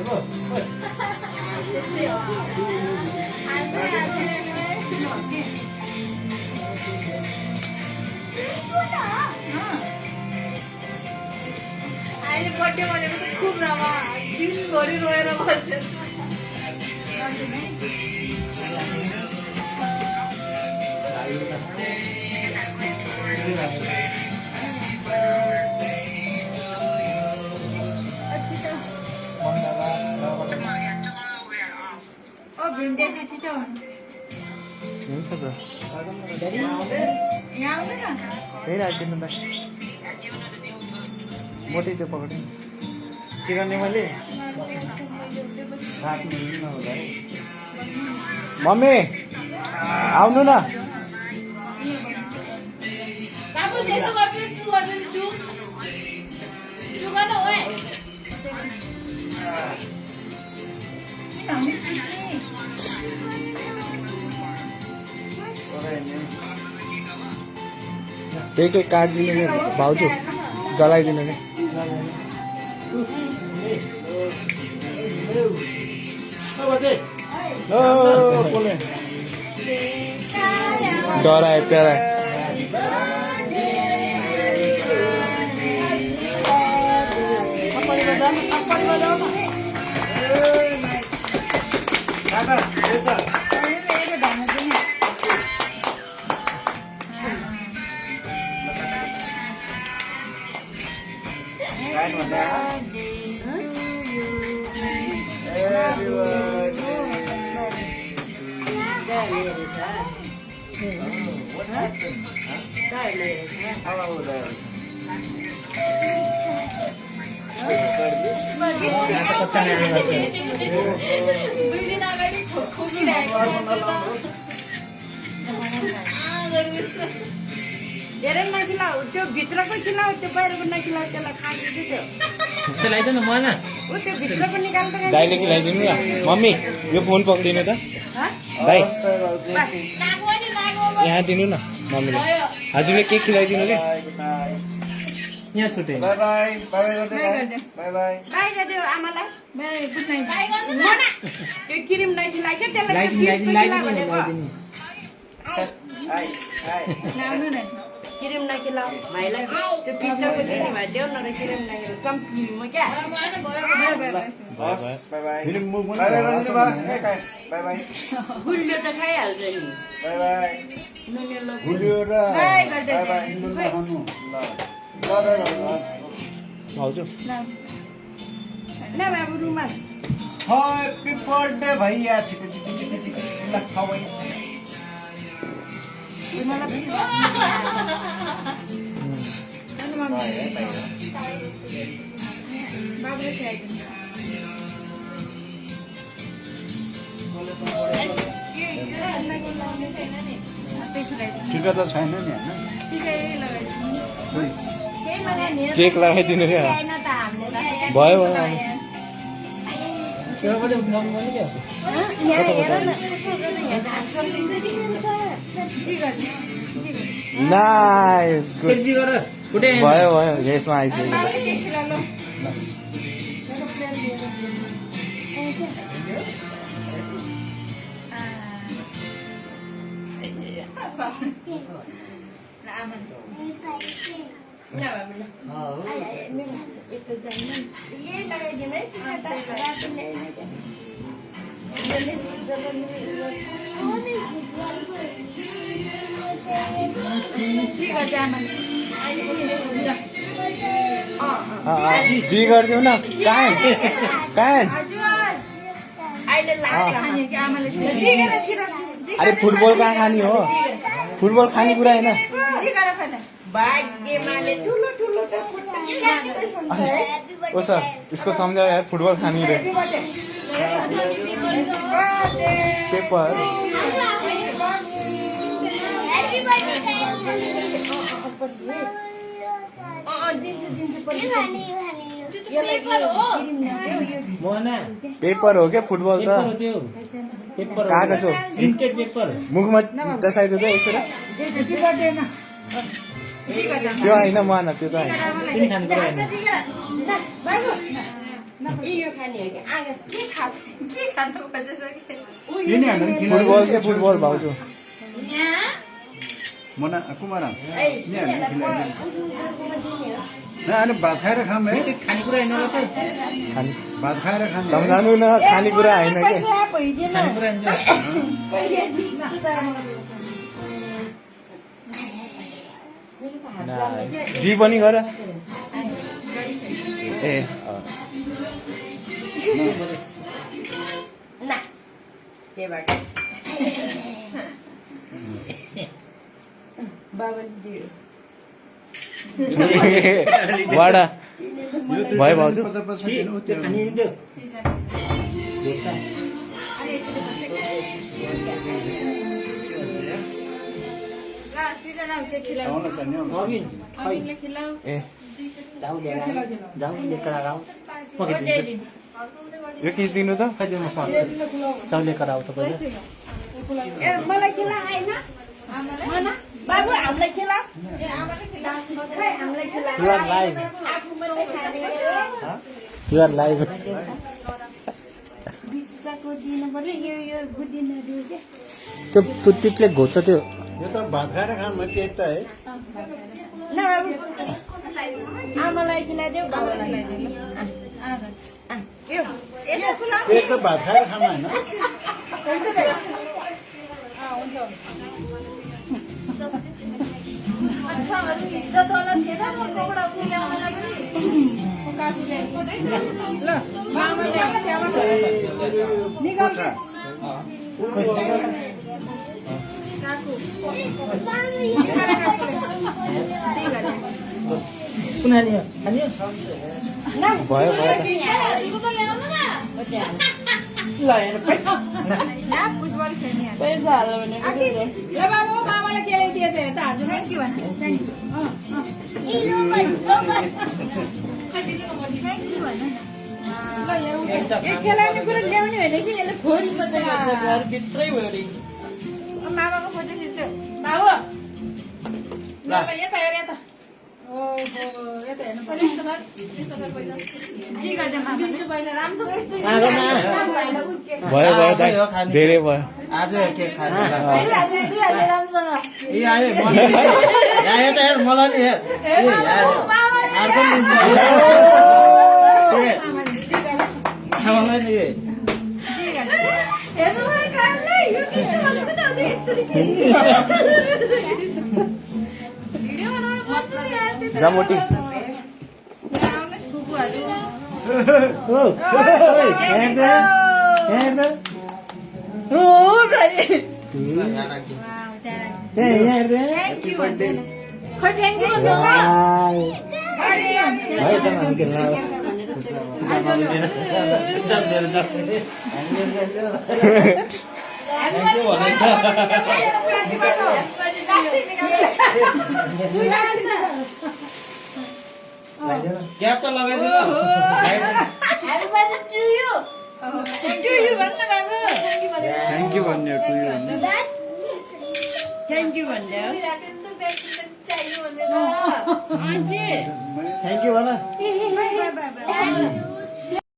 अहिले बर्थडे भनेको त खुब रमा दिनभरि रोएर बसेछ भिन्डेजी छिटो हुन्छ त यहाँ आउँदैन फेरि राखिदिनु त मोटी त्यो पक्रिनु के गर्ने मैले मम्मी आउनु न बाबु त्यसो गर्छु टु गर्न ओए एक एक काटिदिनु नि भाउजू जलाइदिनु नि डरायो प्यारा दुई दिन अगाडि खोकिरहेको धेरै नखिलाऊ त्यो भित्रको खिलाऊ त्यो बाहिरको नखिलाऊ त्यसलाई खाइदिन्छु त्यो लगाइदिनु न मलाई ऊ त्यो भित्रको निकाल्दा दाइले खिलाइदिनु न मम्मी यो फोन पक्रिनु त दाइ यहाँ दिनु न मम्मीले हजुरले के खिलाइदिनु के यहाँ छुटे बाई गरिदेऊ आमालाई त्यो क्रिम नखिलाइ क्या त्यसलाई क्रिम नखिलाऊ भाइलाई त्यो पिज्जाको थियो नि भाइ देऊ न र क्रिम नखेर चम्पीमा क्या गुलियो त खाइहाल्छ नि भाउजू ल बाबु रुमाल हैप्पी बर्थडे भैया छिटो छिटो छिटो छिटो ल खाऊ टिका त छैन नि होइन केक लगाइदिनु क्या भयो भयो नाइस गुड भयो भयो यसमा आइसक्यो जी गरिदिउ न कहाँ अरे फुटबल कहाँ खाने हो फुटबल खाने कुरा होइन ओ सर इसको समझाओ यार फुटबल खानी रे पेपर पेपर हो क्या फुटबल त कागज हो मुखमा दसाइदियो त एक त्यो होइन मान त्यो त यो खाने हो कि आगे के खान्छ के खानु खोजिसके यिनी हामीहरू किन फुटबल के फुटबल भाउजू यहाँ मना कुमारा ए अनि भात खाएर खाम है खानेकुरा होइन र त खाने भात खाएर खाम सम्झाउनु न खानेकुरा होइन के पैसा भइदिएन खानेकुरा हुन्छ जी पनि गर ए ना त्यहीबाट बाबाले दियो वाडा भयो भाउजू पचास छि, त्यो खाने नि त्यो देख्छ ला सिजना के खिलाऊ आउन त नि नवीन खै अमिनले खिलाऊ ए जाऊ लिएर जाऊ लिएर आऊ म के दे दिन्छु दे यो किस दिनु त खै दिनु म जाऊ लिएर आऊ त पहिला ए मलाई खेला आएन मना बाबु हामीलाई खेला ए आमाले खिलाऊ खै हामीलाई खेला यु आर लाइभ आफू मात्रै खाने यु आर लाइभ बिचाको दिनु पर्यो यो बुझिनहरू के त्यो टुत्तीले घोच्छ त्यो यो त भात खाएर खाम है पेट त है न बाबु आमालाई खिलाइदेऊ बाबालाई खिलाइदेऊ यो यता खुलाऊ पेट त भात खाएर खाम होइन अच्छा इज्जत वाला थिएन म कोकडा पुल्याउन लागि काटु ल्याएको ल मामाले त्यहाँबाट निकाल काकु सुनानी खानी भयो भयो हजुरको त ल्याउनु न ल हेर यहाँ फुटबल खेल्ने पैसा हाल्यो भने ल बाबु मामाले के ल्याइदिएछ हेर त हजुर थ्याङ्क यू भन थ्याङ्क यू ल यहाँ यो खेलाउने कुरो ल्याउने होइन कि यसले खोरी मात्रै गर्छ घरभित्रै भरि मामाको फोटो खिच्यो बाबु ल ल यता हेर यता ओहो यता हेर्नु पर्यो यस्तो गर पहिला जी गर्दा मामा दिन्छु पहिला राम्रोसँग यस्तो भयो भयो दाइ धेरै भयो आज के खानु दिइहाल्छ राम्रोसँग ए आए मलाई यहाँ त हेर मलाई नि हेर ए अर्को लिन्छ मलाई नि हेर्नु भयो कानले यो के छ भनेको त अझै यस्तो भिडियो बनाउनु पर्छ नि यार त्यो त जामोटी यहाँ आउने फुपूहरू हो सही थ्याङ्क यू भन्दैन खै थ्याङ्क यू भन्नु है त हामी खेल्न ग्याप त लगाइदिनु थ्याङ्क यू भन्ने थ्याङ्क यू भन्दै चाहियो भनेर आन्टी थ्याङ्क यू भन बाई बाई बाई